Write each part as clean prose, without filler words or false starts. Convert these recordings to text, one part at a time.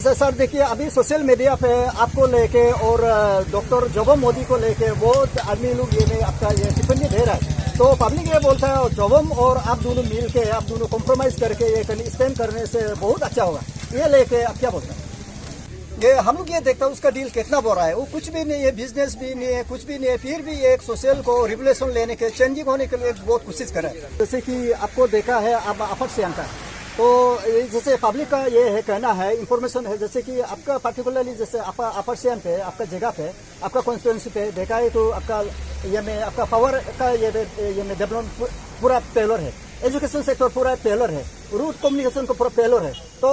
Sir देखिए, अभी social media पे आपको लेके और डॉक्टर जोबम मोदी को लेके बहुत आदमी लोग ये में आपका ये टिप्पणी दे रहा है। तो पब्लिक ये बोलता है जोबम और आप दोनों मिल के आप दोनों कॉम्प्रोमाइज करके ये कहीं स्टैंड करने से बहुत अच्छा होगा। ये लेके आप क्या बोलते हैं? ये हम लोग ये देखता है उसका डील कितना बड़ा है। वो कुछ भी नहीं है, बिजनेस भी नहीं है, कुछ भी नहीं है, फिर भी एक सोशल को रिवोल्यूशन लेने के चेंजिंग होने के लिए बहुत कोशिश करे। जैसे कि आपको देखा है आप अपर से का, तो जैसे पब्लिक का ये है कहना है, इंफॉर्मेशन है, जैसे कि आपका पर्टिकुलरली जैसे अपर सियान पे आपका जगह पे आपका कॉन्स्टिट्यूंसी पे देखा है तो आपका ये में आपका पावर का ये में डेवलपमेंट पूरा फेलर है, एजुकेशन सेक्टर पूरा फेलर है, रूट कम्युनिकेशन को पूरा फेलर है। तो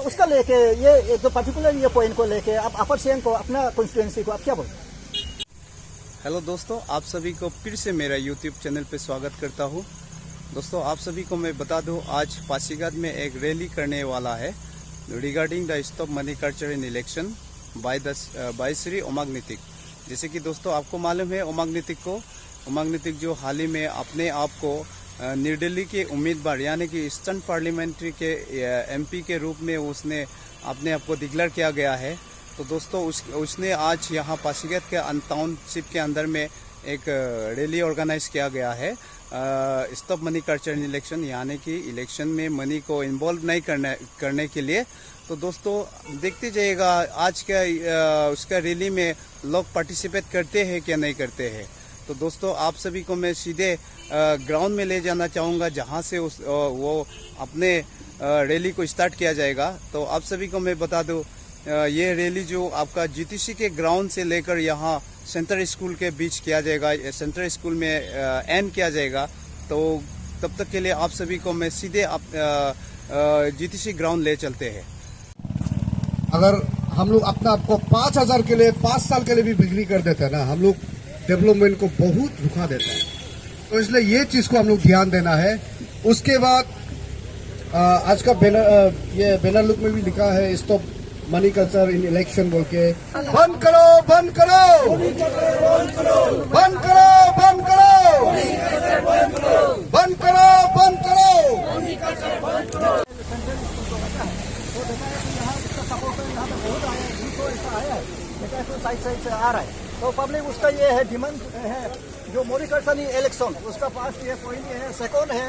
उसका लेके ये जो पर्टिकुलर ये पॉइंट को लेके आप अपर सियान को अपना कॉन्स्टिट्यूंसी को आप क्या बोलते? हेलो दोस्तों, आप सभी को फिर से मेरा यूट्यूब चैनल पे स्वागत करता हूँ। दोस्तों, आप सभी को मैं बता दूं, आज पासीघाट में एक रैली करने वाला है regarding the stop money culture in election by Shri Omang Nitik. जैसे कि दोस्तों आपको मालूम है ओमांग नीतिक जो हाल ही में अपने आप को निर्दलीय के उम्मीदवार यानी कि ईस्टर्न पार्लियामेंट्री के एमपी के रूप में उसने अपने आप को डिक्लेयर किया गया है। तो दोस्तों उसने आज यहाँ पासीघाट के टाउनशिप के अंदर में एक रैली ऑर्गेनाइज किया गया है stop money culture in election, यानी कि इलेक्शन में मनी को इन्वॉल्व नहीं करने के लिए। तो दोस्तों देखते जाइएगा आज का उसका रैली में लोग पार्टिसिपेट करते हैं क्या नहीं करते हैं। तो दोस्तों आप सभी को मैं सीधे ग्राउंड में ले जाना चाहूँगा जहाँ से वो अपने रैली को स्टार्ट किया जाएगा। तो आप सभी को मैं बता दूँ, ये रैली जो आपका जीटीसी के ग्राउंड से लेकर यहाँ सेंट्रल स्कूल के बीच किया जाएगा, सेंट्रल स्कूल में एंड किया जाएगा। तो तब तक के लिए आप सभी को मैं सीधे जीटीसी ग्राउंड ले चलते हैं। अगर हम लोग अपना आपको 5,000 के लिए 5 साल के लिए भी बिक्री कर देते हैं ना, हम लोग डेवलपमेंट को बहुत रुका देते हैं। तो इसलिए ये चीज को हम लोग ध्यान देना है। उसके बाद आज का ये बैनर लुक में भी लिखा है stop money culture in election बोल के। बंद करो, बंद करो, बंद करो, बंद करो, बंद करो, बंद करो, बंद करो। साइड से आ रहा है तो पब्लिक उसका ये है डिमांड है जो मोदी कल्चर इलेक्शन उसका पास ये पॉइंट है। सेकंड है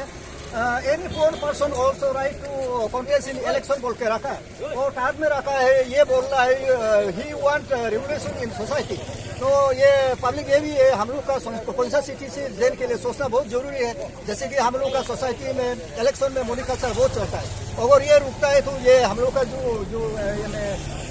any for person also right to contest in election बोल के रखा है और थर्ड में रखा है ये बोल रहा है he want revolution in society. तो ये पब्लिक ये भी है, हम लोग का कौन सा सिटीजन के लिए सोचना बहुत जरूरी है। जैसे कि हम लोग का सोसाइटी में इलेक्शन में मोदी कल्चर बहुत चलता है, अगर ये रुकता है तो ये हम लोग का जो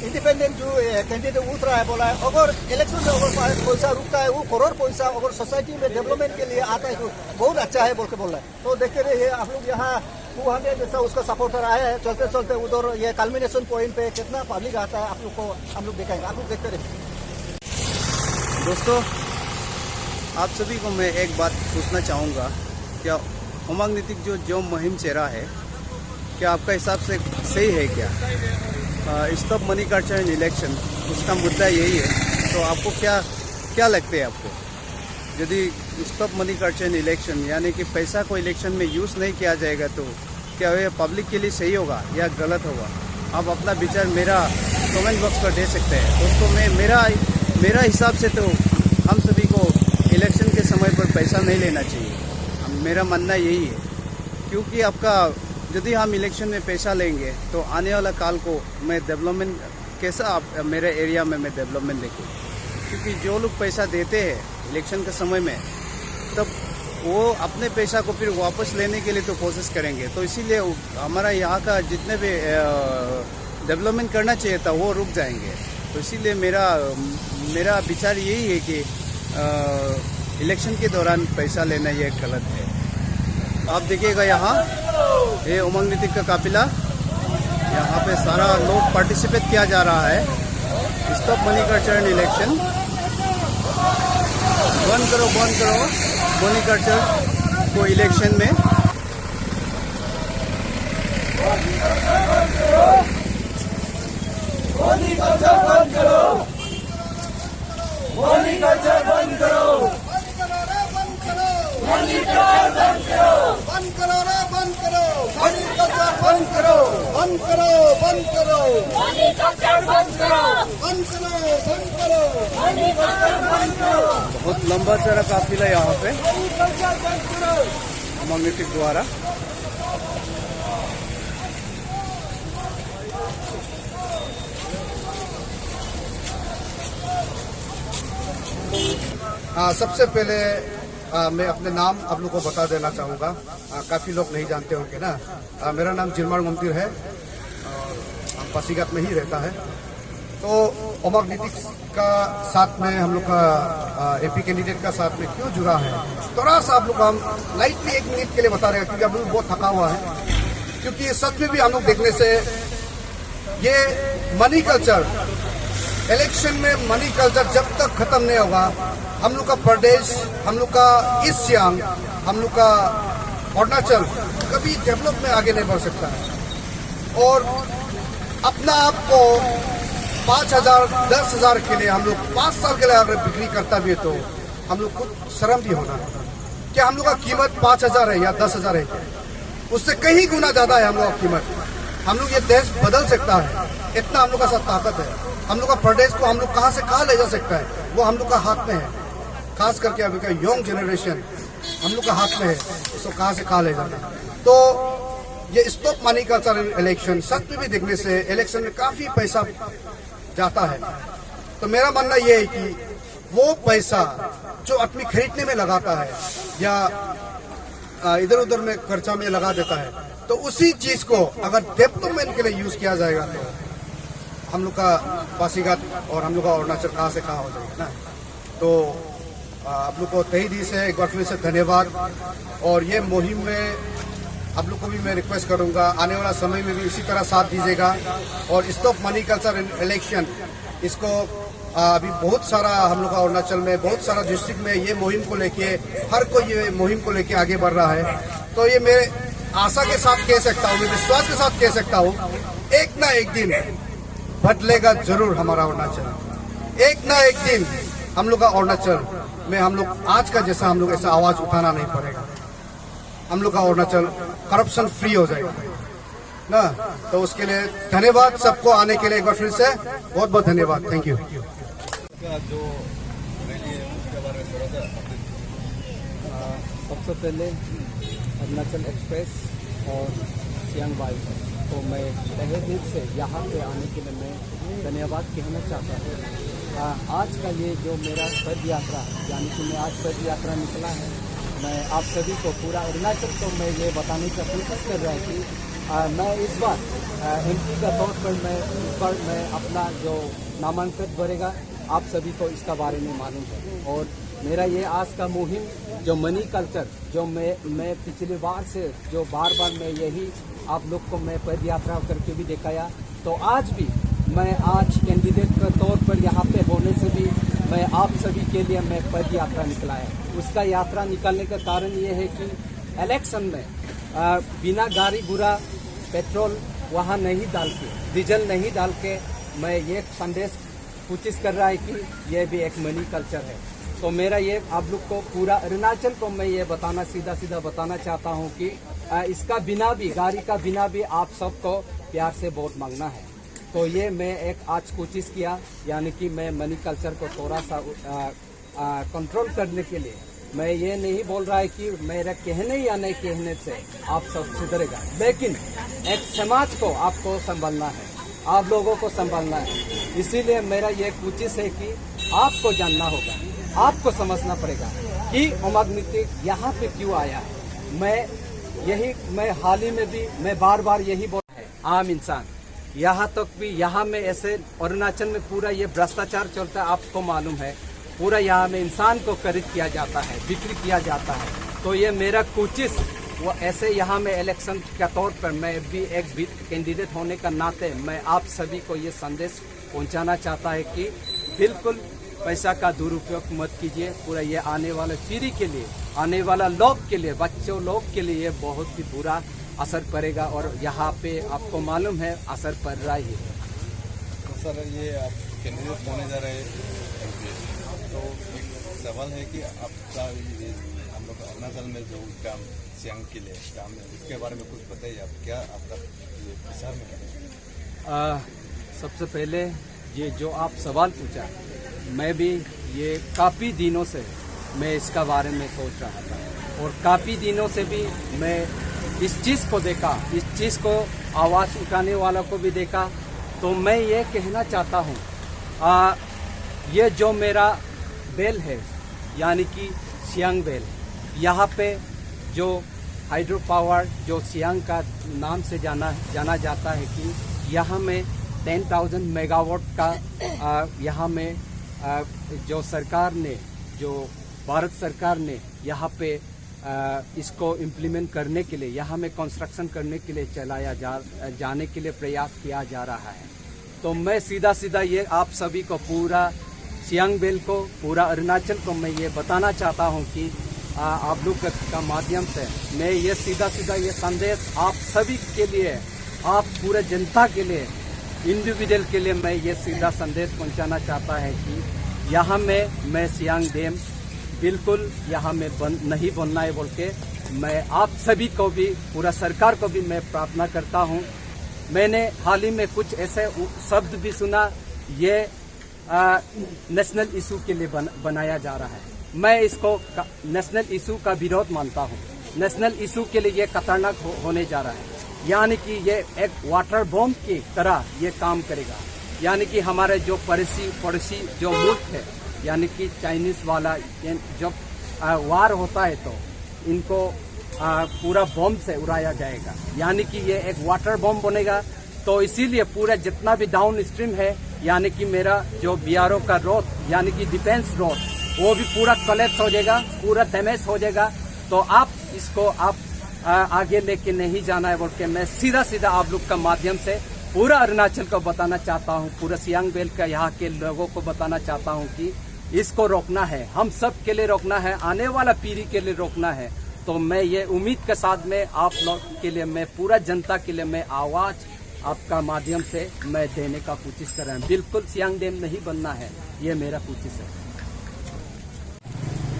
इंडिपेंडेंट जो कैंडिडेट उठ रहा है बोला है, अगर इलेक्शन में अगर पैसा रुकता है वो करोड़ पैसा अगर सोसाइटी में डेवलपमेंट के लिए आता है तो बहुत अच्छा है बोल के बोल रहा है। तो देखते रहिए आप लोग यहाँ 200 जैसा उसका सपोर्टर आया है, चलते चलते उधर ये कल्मिनेशन पॉइंट पे कितना पब्लिक आता है आप लोग को हम लोग दिखाएंगे, आप लोग देखते रहिए। दोस्तों आप सभी को मैं एक बात पूछना चाहूँगा, क्या ओमांग नीतिक जो मुहिम चेहरा है क्या आपका हिसाब से सही है क्या? Stop money culture in election उसका मुद्दा यही है। तो आपको क्या लगता है आपको, यदि stop money culture in election यानी कि पैसा को इलेक्शन में यूज़ नहीं किया जाएगा तो क्या ये पब्लिक के लिए सही होगा या गलत होगा? आप अपना विचार मेरा कमेंट बॉक्स पर दे सकते हैं। दोस्तों मेरा हिसाब से तो हम सभी को इलेक्शन के समय पर पैसा नहीं लेना चाहिए, मेरा मानना यही है। क्योंकि आपका यदि हम इलेक्शन में पैसा लेंगे तो आने वाला काल को मैं डेवलपमेंट कैसा आप मेरे एरिया में मैं डेवलपमेंट देखूँ। क्योंकि जो लोग पैसा देते हैं इलेक्शन के समय में तब वो अपने पैसा को फिर वापस लेने के लिए तो कोशिश करेंगे। तो इसीलिए हमारा यहाँ का जितने भी डेवलपमेंट करना चाहिए था वो रुक जाएंगे। तो इसीलिए मेरा विचार यही है कि इलेक्शन के दौरान पैसा लेना ये गलत है। आप देखिएगा यहाँ ये ओमांग नीतिक का काफिला, यहाँ पे सारा लोग पार्टिसिपेट किया जा रहा है stop money culture in election. बंद करो मनी कल्चर को इलेक्शन में। मनी कल्चर बंद करो, मनी कल्चर बंद करो, मनी कल्चर बंद करो, बंद करो रे। बंद करो, मनी कल्चर बंद करो, बंद करो, बंद करो, मनी कल्चर बंद करो, बंद करो, बंद करो, मनी कल्चर बंद करो, बहुत लंबा चौड़ा काफिला यहाँ पे मनी कल्चर बंद करो। उमंग नीतिक द्वारा। सबसे पहले मैं अपने नाम आप लोग को बता देना चाहूँगा। काफ़ी लोग नहीं जानते होंगे ना। मेरा नाम जिरमार गमतीर है और हम पासीघाट में ही रहता है। तो उमंग नीतिक का साथ में हम लोग का एमपी कैंडिडेट का साथ में क्यों जुड़ा है, थोड़ा सा आप लोग को हम लाइटली 1 मिनट के लिए बता रहे हैं, क्योंकि आप लोग बहुत थका हुआ है। क्योंकि सच में भी हम लोग देखने से ये मनी कल्चर, इलेक्शन में मनी कल्चर जब तक खत्म नहीं होगा, हम लोग का प्रदेश, हम लोग का ईस्ट सियांग, हम लोग का अरुणाचल कभी डेवलप में आगे नहीं बढ़ सकता है। और अपना आप को 5,000 10,000 के लिए हम लोग 5 साल के लिए अगर बिक्री करता भी है तो हम लोग खुद शर्म भी होना है। क्या हम लोग का कीमत 5,000 है या 10,000 है? उससे कहीं गुना ज्यादा है हम लोग का कीमत। हम लोग ये देश बदल सकता है, इतना हम लोग का साथ ताकत है। हम लोग का प्रदेश को हम लोग कहाँ से कहाँ ले जा सकता है, वो हम लोग का हाथ में है। खास करके अभी का यंग जनरेशन हम लोग का हाथ में है, उसको कहाँ से कहाँ ले जाना। तो ये स्टॉप मनी कल्चर इलेक्शन, सच में भी देखने से इलेक्शन में काफी पैसा जाता है। तो मेरा मानना ये है कि वो पैसा जो आदमी खरीदने में लगाता है या इधर उधर में खर्चा में लगा देता है, तो उसी चीज को अगर डेवलपमेंट के लिए यूज किया जाएगा तो हम लोग का पासीघाट और हम लोग का अरुणाचल कहाँ से कहाँ हो जाएगा ना। तो आप लोग को तहे दिल से एक बार फिर से धन्यवाद। और ये मुहिम में आप लोग को भी मैं रिक्वेस्ट करूंगा, आने वाला समय में भी इसी तरह साथ दीजिएगा। और स्टॉप मनी कल्चर इलेक्शन, इसको अभी बहुत सारा हम लोग का अरुणाचल में बहुत सारा डिस्ट्रिक्ट में ये मुहिम को लेके हर कोई ये मुहिम को लेके आगे बढ़ रहा है। तो ये मैं आशा के साथ कह सकता हूँ, मैं विश्वास के साथ कह सकता हूँ, एक ना एक दिन बदलेगा जरूर हमारा अरुणाचल। एक ना एक दिन हम लोग का अरुणाचल में हम लोग आज का जैसा हम लोग ऐसा आवाज उठाना नहीं पड़ेगा। हम लोग का अरुणाचल करप्शन फ्री हो जाएगा ना। तो उसके लिए धन्यवाद सबको आने के लिए एक बार फिर से बहुत बहुत धन्यवाद। Thank you. जो रैली है उसके बारे में थोड़ा सा सबसे पहले अरुणाचल एक्सप्रेस और सियांग वायु तो मैं तहे दिल से यहाँ पे आने के लिए मैं धन्यवाद कहना चाहता हूँ। आज का ये जो मेरा पद यात्रा, यानी कि मैं आज पद यात्रा निकला है, मैं आप सभी को पूरा अरुणाचल को मैं ये बताने की कोशिश कर रहा है कि मैं इस बार एमपी का तौर पर मैं अपना जो नामांकन भरेगा, आप सभी को इसका बारे में मालूम है। और मेरा ये आज का मुहिम जो मनी कल्चर, जो मैं पिछली बार से जो बार मैं यही आप लोग को मैं पद यात्रा करके भी दिखाया, तो आज भी मैं आज कैंडिडेट के तौर पर यहाँ पे होने से भी मैं आप सभी के लिए मैं पद यात्रा निकला है। उसका यात्रा निकालने का कारण ये है कि इलेक्शन में बिना गाड़ी गुड़ा पेट्रोल वहाँ नहीं डाल के, डीजल नहीं डाल के, मैं ये संदेश कोशिश कर रहा है कि ये भी एक मनी कल्चर है। तो मेरा ये आप लोग को पूरा अरुणाचल को मैं ये बताना सीधा बताना चाहता हूँ कि इसका बिना भी, गाड़ी का बिना भी आप सबको प्यार से वोट मांगना है। तो ये मैं एक आज कोशिश किया, यानी कि मैं मनी कल्चर को थोड़ा सा कंट्रोल करने के लिए मैं ये नहीं बोल रहा है कि मेरा कहने या नहीं कहने से आप सब सुधरेगा, लेकिन एक समाज को आपको संभालना है, आप लोगों को संभालना है। इसीलिए मेरा ये कोशिश है कि आपको जानना होगा, आपको समझना पड़ेगा कि उमंग नीतिक यहाँ पे क्यों आया है। मैं हाल ही में भी मैं बार यही बोल रहा है, आम इंसान यहाँ तक भी, यहाँ में ऐसे अरुणाचल में पूरा ये भ्रष्टाचार चलता है, आपको मालूम है। पूरा यहाँ में इंसान को खरीद किया जाता है, बिक्री किया जाता है। तो ये मेरा कोशिश वो ऐसे यहाँ में इलेक्शन के तौर पर मैं भी एक कैंडिडेट होने का नाते मैं आप सभी को ये संदेश पहुँचाना चाहता है कि बिल्कुल पैसा का दुरुपयोग मत कीजिए। पूरा ये आने वाले पीढ़ी के लिए, आने वाला लोग के लिए, बच्चों लोग के लिए ये बहुत ही बुरा असर पड़ेगा और यहाँ पे आपको मालूम है असर पड़ रहा ही है। तो सर ये आप कैंडिडेट होने जा रहे हैं, तो एक सवाल है कि आपका हम लोग अरुणाचल में जो काम सियांग के लिए काम है उसके बारे में कुछ बताइए आप, क्या आपका ये विचार में है? सबसे पहले ये जो आप सवाल पूछा, मैं भी ये काफ़ी दिनों से मैं इसका बारे में सोच रहा था और काफ़ी दिनों से भी मैं इस चीज़ को देखा, इस चीज़ को आवाज़ उठाने वालों को भी देखा। तो मैं ये कहना चाहता हूँ, ये जो मेरा बेल है यानी कि सियांग बेल, यहाँ पे जो हाइड्रो पावर जो सियांग का नाम से जाना जाता है कि यहाँ में 10,000 मेगावाट का यहाँ में जो सरकार ने, जो भारत सरकार ने यहाँ पे इसको इम्प्लीमेंट करने के लिए, यहाँ में कंस्ट्रक्शन करने के लिए चलाया जाने के लिए प्रयास किया जा रहा है। तो मैं सीधा ये आप सभी को, पूरा सियांग बेल को, पूरा अरुणाचल को मैं ये बताना चाहता हूँ कि आप लोग का माध्यम से मैं ये सीधा ये संदेश आप सभी के लिए, आप पूरे जनता के लिए, इंडिविजुअल के लिए मैं ये सीधा संदेश पहुंचाना चाहता है कि यहाँ में मैं सियांग डैम बिल्कुल यहाँ में नहीं बनना है बोल के मैं आप सभी को भी, पूरा सरकार को भी मैं प्रार्थना करता हूँ। मैंने हाल ही में कुछ ऐसे शब्द भी सुना, ये नेशनल इशू के लिए बनाया जा रहा है। मैं इसको नेशनल इशू का विरोध मानता हूँ। नेशनल इशू के लिए ये खतरनाक होने जा रहा है, यानी कि ये एक वाटर बॉम्ब की तरह ये काम करेगा। यानी कि हमारे जो पड़ोसी जो मुल्क है, यानी कि चाइनीज वाला, जब वार होता है तो इनको पूरा बॉम्ब से उड़ाया जाएगा, यानी कि ये एक वाटर बॉम्ब बनेगा। तो इसीलिए पूरा जितना भी डाउन स्ट्रीम है, यानी कि मेरा जो बीआरओ का रोड, यानी कि डिफेंस रोड, वो भी पूरा कलेप्स हो जाएगा, पूरा डैमेज हो जाएगा। तो आप इसको आगे लेके नहीं जाना है बोल के मैं सीधा आप लोग का माध्यम से पूरा अरुणाचल को बताना चाहता हूँ, पूरा सियांग बेल का यहाँ के लोगों को बताना चाहता हूँ कि इसको रोकना है, हम सब के लिए रोकना है, आने वाला पीढ़ी के लिए रोकना है। तो मैं ये उम्मीद के साथ में आप लोग के लिए, मैं पूरा जनता के लिए मैं आवाज़ आपका माध्यम से मैं देने का कोशिश कर रहा हूँ। बिल्कुल सियांग डैम नहीं बनना है, ये मेरा कोशिश है।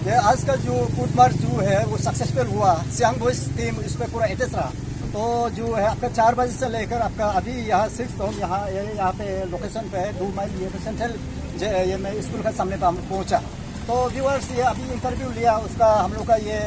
ये आज का जो फूड मार्च जो है वो सक्सेसफुल हुआ, सियांग बॉयज टीम इस पर पूरा अटैच रहा। तो जो है आपका 4 बजे से लेकर आपका अभी यहाँ 6 होम यहाँ पे लोकेशन पे है, 2 माइल ये सेंट्रल ये मैं स्कूल के सामने पे हम पहुँचा। तो व्यूअर्स ये अभी इंटरव्यू लिया उसका, हम लोग का ये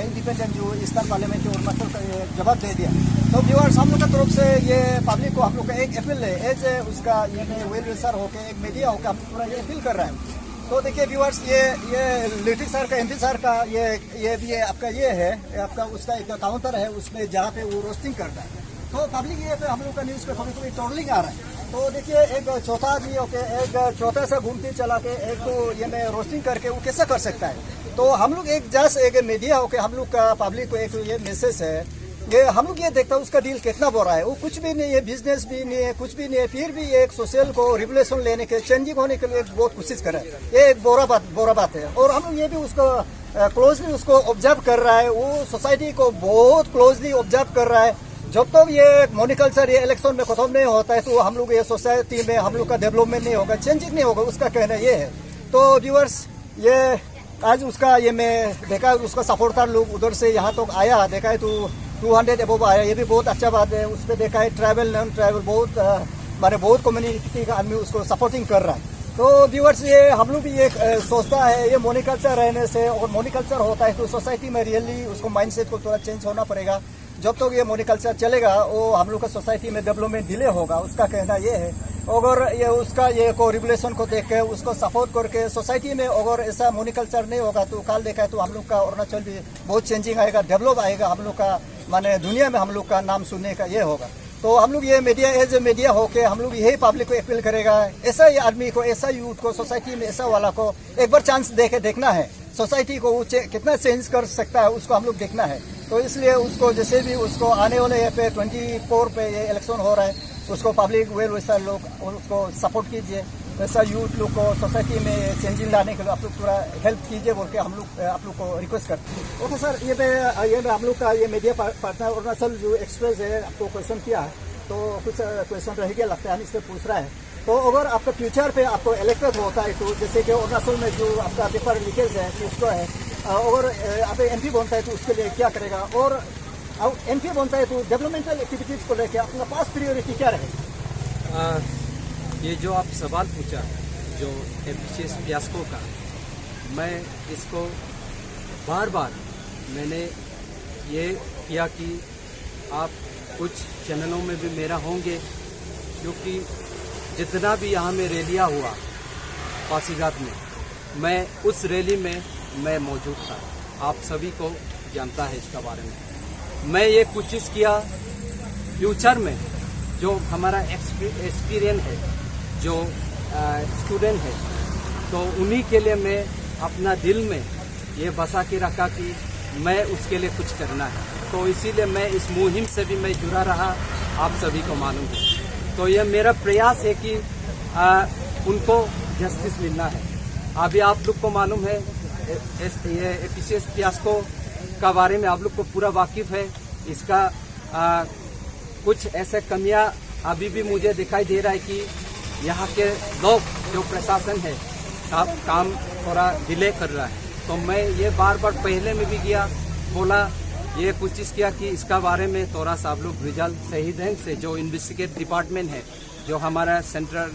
इंडिपेंडेंट जो ईस्टर्न पार्लियामेंट और अरुणाचल का ये जवाब दे दिया। तो व्यूअर्स हम लोग का तरफ से ये पब्लिक को हम लोग का एक अपील है, एज उसका ये वेल विशर होकर, एक मीडिया होकर हम पूरा ये अपील कर रहे हैं। तो देखिए व्यूअर्स, ये लिटिक सर का, एमपी सर का ये भी आपका ये है, आपका उसका एक काउंटर है, उसमें जहाँ पे वो रोस्टिंग करता है। तो पब्लिक ये पे हम लोग का न्यूज़ पे कभी ट्रोलिंग आ रहा है। तो देखिए एक चौथा आदमी होके, एक चौथा सा घूमती चला के एक तो ये में रोस्टिंग करके वो कैसा कर सकता है। तो हम लोग एक मीडिया होके हम लोग का पब्लिक को एक ये मैसेज है, ये हम लोग ये देखता है उसका डील कितना बुरा है, वो कुछ भी नहीं है, बिजनेस भी नहीं है, कुछ भी नहीं है, फिर भी एक सोशल को रिवोल्यूशन लेने के, चेंजिंग होने के लिए बहुत कोशिश कर रहा है। ये एक बुरा बात है। और हम लोग ये भी उसको क्लोजली उसको ऑब्जर्व कर रहा है, वो सोसाइटी को बहुत क्लोजली ऑब्जर्व कर रहा है। जब तक ये मोनिकल्चर ये इलेक्शन में खत्म नहीं होता है तो हम लोग ये सोसाइटी में हम लोग का डेवलपमेंट नहीं होगा, चेंजिंग नहीं होगा, उसका कहना ये है। तो व्यूअर्स, ये आज उसका ये मैं देखा, उसका सपोर्टर लोग उधर से यहाँ तक आया, देखा है तो 200 अबव आया, ये भी बहुत अच्छा बात है। उस पर देखा है ट्रैवल नॉन ट्रैवल बहुत कम्युनिटी का आदमी उसको सपोर्टिंग कर रहा है। तो व्यूअर्स, ये हम लोग भी एक सोचता है, ये मोनिकल्चर रहने से, और मोनिकल्चर होता है तो सोसाइटी में रियली उसको माइंडसेट को थोड़ा चेंज होना पड़ेगा। जब तक ये मोनिकल्चर चलेगा वो हम लोग का सोसाइटी में डेवलपमेंट डिले होगा, उसका कहना ये है। अगर ये उसका ये को रेगुलेशन को देख के उसको सपोर्ट करके सोसाइटी में अगर ऐसा मोनिकल्चर नहीं होगा तो कल देखा है तो हम लोग का अरुणाचल भी बहुत चेंजिंग आएगा, डेवलप आएगा, हम लोग का माने दुनिया में हम लोग का नाम सुनने का ये होगा। तो हम लोग ये मीडिया एज ए मीडिया होके हम लोग यही पब्लिक को अपील करेगा, ऐसा ही आदमी को, ऐसा यूथ को, सोसाइटी में ऐसा वाला को एक बार चांस दे के देखना है, सोसाइटी को वो कितना चेंज कर सकता है उसको हम लोग देखना है। तो इसलिए उसको जैसे भी उसको आने वाले ये पे 24 पे ये इलेक्शन हो रहा है, उसको पब्लिक वेल विशर लोग उसको सपोर्ट कीजिए, वैसा यूथ लोग को सोसाइटी में चेंजिंग लाने के लिए आप लोग पूरा हेल्प कीजिए बोल के हम लोग आप लोग को रिक्वेस्ट करते हैं। ओके सर, ये हम लोग का ये मीडिया पार्टनर अरुणाचल जो एक्सप्रेस है आपको क्वेश्चन किया है, तो कुछ क्वेश्चन रह गया लगता है, हम इससे पूछ रहा है। तो अगर आपका फ्यूचर पे आपको इलेक्टेड होता है तो जैसे कि अरुणाचल में जो आपका पेपर लीकेज है उसको है, और अब एमपी बनता है तो उसके लिए क्या करेगा, और एमपी बनता है तो डेवलपमेंटल एक्टिविटीज को लेकर अपना पास प्रायोरिटी क्या रहेगा? ये जो आप सवाल पूछा जो एफिशिएंस फियास्को का, मैं इसको बार बार मैंने ये किया कि आप कुछ चैनलों में भी मेरा होंगे, क्योंकि जितना भी यहाँ में रैलियाँ हुआ पासीघाट में, मैं उस रैली में मैं मौजूद था। आप सभी को जानता है इसका बारे में। मैं ये कोशिश किया फ्यूचर में जो हमारा एक्सपीरियंस है, जो स्टूडेंट है, तो उन्हीं के लिए मैं अपना दिल में ये बसा के रखा कि मैं उसके लिए कुछ करना है। तो इसीलिए मैं इस मुहिम से भी मैं जुड़ा रहा, आप सभी को मालूम है। तो ये मेरा प्रयास है कि उनको जस्टिस मिलना है। अभी आप लोग को मालूम है ये एफिशिएंस फियास्को का बारे में आप लोग को पूरा वाकिफ है। इसका कुछ ऐसे कमियां अभी भी मुझे दिखाई दे रहा है कि यहाँ के लोग जो प्रशासन है काम थोड़ा डिले कर रहा है। तो मैं ये बार बार पहले में भी गया, बोला, ये कोशिश किया कि इसका बारे में थोड़ा सा आप लोग रिजल्ट सही ढंग से जो इन्वेस्टिगेट डिपार्टमेंट है, जो हमारा सेंट्रल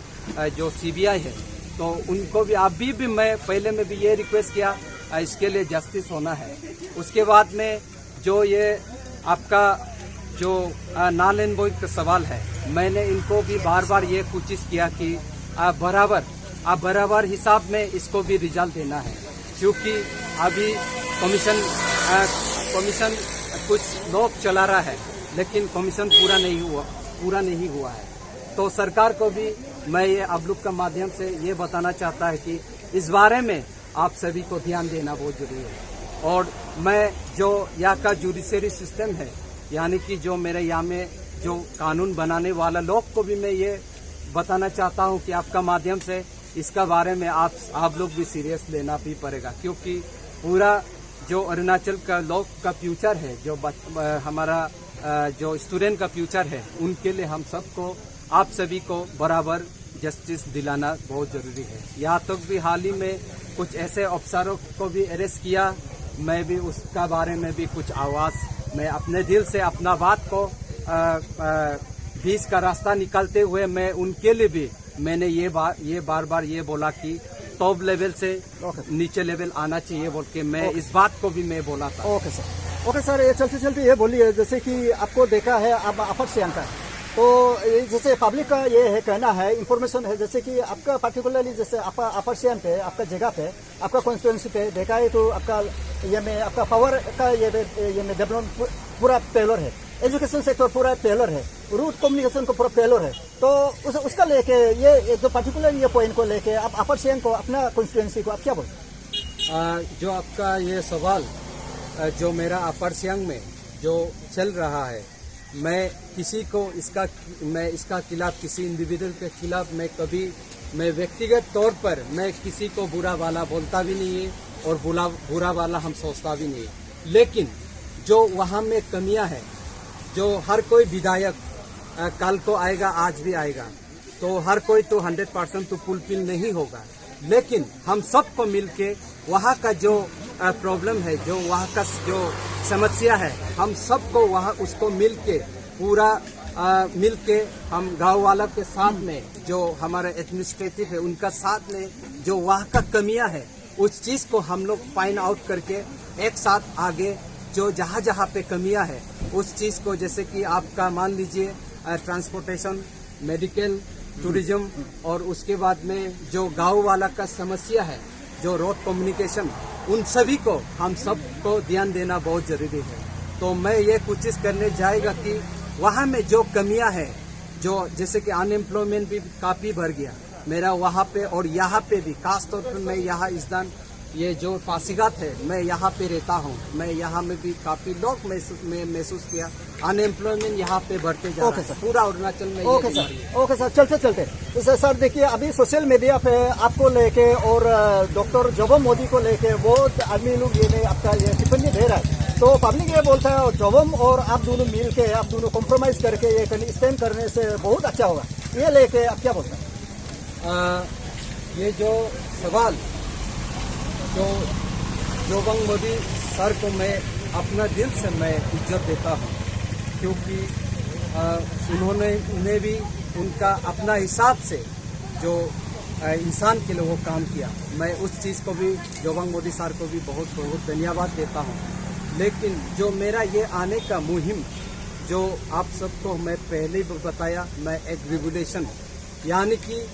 जो सीबीआई है, तो उनको भी अभी भी मैं पहले में भी ये रिक्वेस्ट किया, इसके लिए जस्टिस होना है। उसके बाद में जो ये आपका जो नाल एंड वॉइड का सवाल है, मैंने इनको भी बार बार ये कोशिश किया कि बराबर हिसाब में इसको भी रिजल्ट देना है, क्योंकि अभी कमीशन कुछ लोग चला रहा है, लेकिन कमीशन पूरा नहीं हुआ है। तो सरकार को भी मैं ये आप लोग का माध्यम से ये बताना चाहता है कि इस बारे में आप सभी को ध्यान देना बहुत जरूरी है। और मैं जो यहाँ का जुडिशरी सिस्टम है, यानी कि जो मेरे यहाँ में जो कानून बनाने वाला लोग को भी मैं ये बताना चाहता हूँ कि आपका माध्यम से इसका बारे में आप लोग भी सीरियस लेना भी पड़ेगा, क्योंकि पूरा जो अरुणाचल का लोग का फ्यूचर है, जो हमारा जो स्टूडेंट का फ्यूचर है, उनके लिए हम सबको आप सभी को बराबर जस्टिस दिलाना बहुत जरूरी है। यहाँ तक भी हाल ही में कुछ ऐसे अफसरों को भी अरेस्ट किया, मैं भी उसका बारे में भी कुछ आवाज़ मैं अपने दिल से अपना बात को बीच का रास्ता निकालते हुए मैं उनके लिए भी मैंने ये बार बार ये बोला कि टॉप लेवल से नीचे लेवल आना चाहिए बोल के मैं इस बात को भी मैं बोला था। ओके सर, ये चलते ये बोलिए, जैसे कि आपको देखा है आप अपर सियांग का, तो जैसे पब्लिक का ये है कहना है, इंफॉर्मेशन है, जैसे कि आपका पर्टिकुलरली जैसे अपर सियांग पे, आपका जगह पे, आपका कॉन्स्टिट्यूंसी पे देखा है तो आपका ये में आपका पावर का ये में डेवलपमेंट पूरा फेलर है, एजुकेशन सेक्टर पूरा फेलर है, रूट कम्युनिकेशन को पूरा फेलर है। तो उसका लेके ये जो पर्टिकुलर ये पॉइंट को लेके आप अपर सियांग को, अपना कॉन्स्टिट्यूंसी को आप क्या बोलते? जो आपका ये सवाल जो मेरा अपर सियांग में जो चल रहा है, मैं इसका खिलाफ किसी इंडिविजुअल के खिलाफ मैं व्यक्तिगत तौर पर मैं किसी को बुरा वाला बोलता भी नहीं है और बुरा वाला हम सोचता भी नहीं है। लेकिन जो वहाँ में कमियां हैं, जो हर कोई विधायक कल को आएगा, आज भी आएगा, तो हर कोई तो 100% तो फुलफिल नहीं होगा, लेकिन हम सबको मिलके वहाँ का जो प्रॉब्लम है, जो वहाँ का जो समस्या है, हम सबको वहाँ उसको मिलके पूरा मिलके हम गांव वालों के साथ में, जो हमारे एडमिनिस्ट्रेटिव है उनका साथ में, जो वहाँ का कमियां है उस चीज़ को हम लोग फाइंड आउट करके एक साथ आगे जो जहाँ जहाँ पे कमियां है उस चीज़ को, जैसे कि आपका मान लीजिए ट्रांसपोर्टेशन, मेडिकल, टूरिज्म, और उसके बाद में जो गांव वाला का समस्या है, जो रोड कम्युनिकेशन, उन सभी को हम सबको ध्यान देना बहुत जरूरी है। तो मैं ये कोशिश करने जाएगा कि वहाँ में जो कमियां है, जो जैसे कि अनएम्प्लॉयमेंट भी काफ़ी बढ़ गया मेरा वहाँ पे, और यहाँ पे भी खास तौर पर मैं यहाँ इस दान ये जो पासीघाट है, मैं यहाँ पे रहता हूँ, मैं यहाँ में भी काफ़ी लोग महसूस किया अनएम्प्लॉयमेंट यहाँ पे बढ़ते जा रहा है पूरा अरुणाचल में। ओके सर, चलते सर देखिए, अभी सोशल मीडिया पे आपको लेके और डॉक्टर जोबम मोदी को लेके बहुत आदमी लोग ये आपका ये टिप्पणी दे रहा है। तो पब्लिक ये बोलता है जोबम और आप दोनों मिल के, आप दोनों कॉम्प्रोमाइज करके ये स्टैंड करने से बहुत अच्छा होगा, ये लेके आप क्या बोलते हैं? ये जो सवाल जो जोबंग मोदी सर को मैं अपना दिल से मैं इज्जत देता हूँ, क्योंकि उन्हें भी उनका अपना हिसाब से जो इंसान के लिए वो काम किया, मैं उस चीज़ को भी जोबंग मोदी सर को भी बहुत बहुत धन्यवाद देता हूँ। लेकिन जो मेरा ये आने का मुहिम, जो आप सबको मैं पहले भी बताया, मैं एक रिवोल्यूशन यानी कि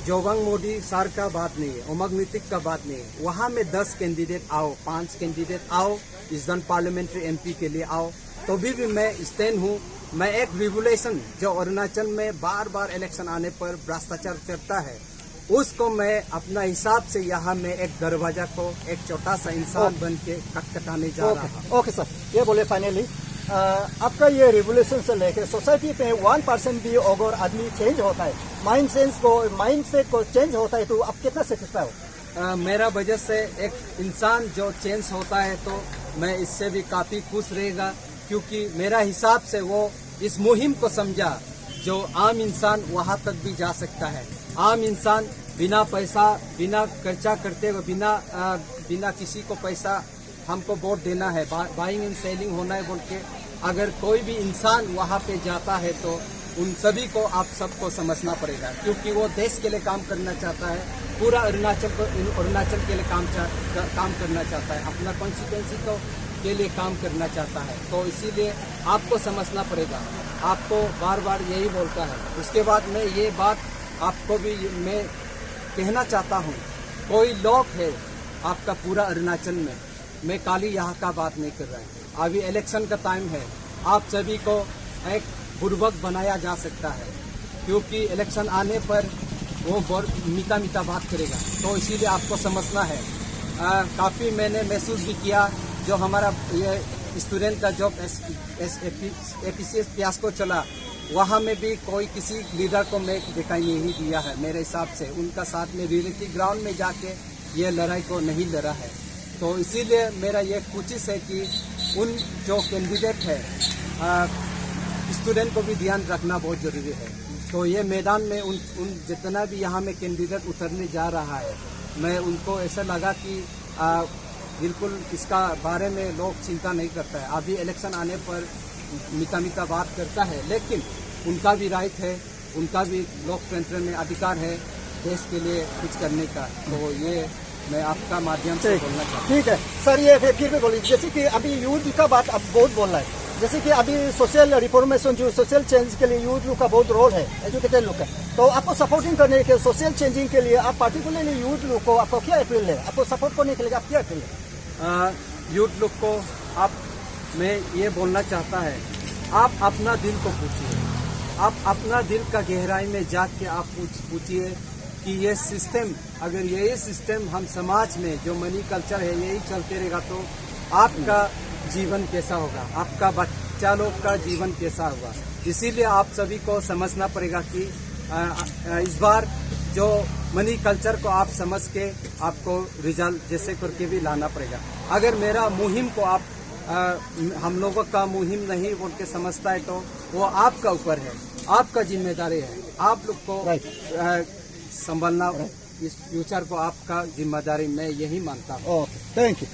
जोबंग मोदी सर का बात नहीं है, उमंग नीतिक का बात नहीं है। वहाँ में 10 कैंडिडेट आओ, 5 कैंडिडेट आओ, इस जन पार्लियामेंट्री MP के लिए आओ, तो भी मैं स्टैंड हूँ। मैं एक रिवोल्यूशन जो अरुणाचल में बार बार इलेक्शन आने पर भ्रष्टाचार चलता है, उसको मैं अपना हिसाब से यहाँ में एक दरवाजा को एक छोटा सा इंसान बन के खटखटाने जा रहा हूँ। ओके सर, ये बोले फाइनली आपका ये रिवोल्यूशन से लेकर सोसाइटी पे 1% भी अगर आदमी चेंज होता है, माइंडसेट को चेंज होता है, तो आप कितना सेटिस्फाई हो? मेरा वजह से एक इंसान जो चेंज होता है तो मैं इससे भी काफ़ी खुश रहेगा, क्योंकि मेरा हिसाब से वो इस मुहिम को समझा, जो आम इंसान वहाँ तक भी जा सकता है। आम इंसान बिना पैसा, बिना खर्चा करते हुए, बिना किसी को पैसा हमको वोट देना है, बाइंग एंड सेलिंग होना है बोल के अगर कोई भी इंसान वहाँ पे जाता है तो उन सभी को आप सबको समझना पड़ेगा, क्योंकि वो देश के लिए काम करना चाहता है, पूरा अरुणाचल के लिए काम करना चाहता है, अपना कॉन्स्टिट्यूंसी के लिए काम करना चाहता है। तो इसीलिए आपको समझना पड़ेगा, आपको बार बार यही बोलता है। उसके बाद मैं ये बात आपको भी मैं कहना चाहता हूँ, कोई लोग है आपका पूरा अरुणाचल में, मैं खाली यहाँ का बात नहीं कर रहा है, अभी इलेक्शन का टाइम है, आप सभी को एक बुर्बक बनाया जा सकता है, क्योंकि इलेक्शन आने पर वो मीठा मीठा बात करेगा, तो इसीलिए आपको समझना है। काफ़ी मैंने महसूस भी किया, जो हमारा ये स्टूडेंट का जॉब APCS प्यास को चला, वहाँ में भी कोई किसी लीडर को मैं दिखाई नहीं दिया है। मेरे हिसाब से उनका साथ में रियलिटी ग्राउंड में जाके ये लड़ाई को नहीं लड़ा है। तो इसीलिए मेरा ये कोशिश है कि उन जो कैंडिडेट है, स्टूडेंट को भी ध्यान रखना बहुत ज़रूरी है। तो ये मैदान में उन जितना भी यहाँ में कैंडिडेट उतरने जा रहा है, मैं उनको ऐसा लगा कि बिल्कुल इसका बारे में लोग चिंता नहीं करता है। अभी इलेक्शन आने पर मीठा बात करता है, लेकिन उनका भी राइट है, उनका भी लोकतंत्र में अधिकार है देश के लिए कुछ करने का। तो ये मैं आपका माध्यम से बोलना चाहता हूँ। ठीक है सर, ये फिर भी बोलिए, जैसे कि अभी यूथ का बात अब बहुत बोल रहा है, जैसे कि अभी सोशल रिफॉर्मेशन, जो सोशल चेंज के लिए यूथ लोग का बहुत रोल है, एजुकेटेड लोग का, तो आपको सपोर्टिंग करने के सोशल चेंजिंग के लिए आप पार्टिकुलरली यूथ लोग को आपको क्या अपील है, आपको सपोर्ट करने के लिए आप क्या अपील है? यूथ लोग को मैं ये बोलना चाहता है, आप अपना दिल को पूछिए, आप अपना दिल का गहराई में जाके के आप पूछिए कि ये सिस्टम, अगर यही सिस्टम हम समाज में जो मनी कल्चर है यही चलते रहेगा तो आपका जीवन कैसा होगा, आपका बच्चा लोग का जीवन कैसा होगा। इसीलिए आप सभी को समझना पड़ेगा कि इस बार जो मनी कल्चर को आप समझ के आपको रिजल्ट जैसे करके भी लाना पड़ेगा। अगर मेरा मुहिम को आप हम लोगों का मुहिम नहीं बोल के समझता है तो वो आपका ऊपर है, आपका जिम्मेदारी है, आप लोग को संभालना, इस फ्यूचर को आपका जिम्मेदारी मैं यही मानता हूँ। Okay, thank you.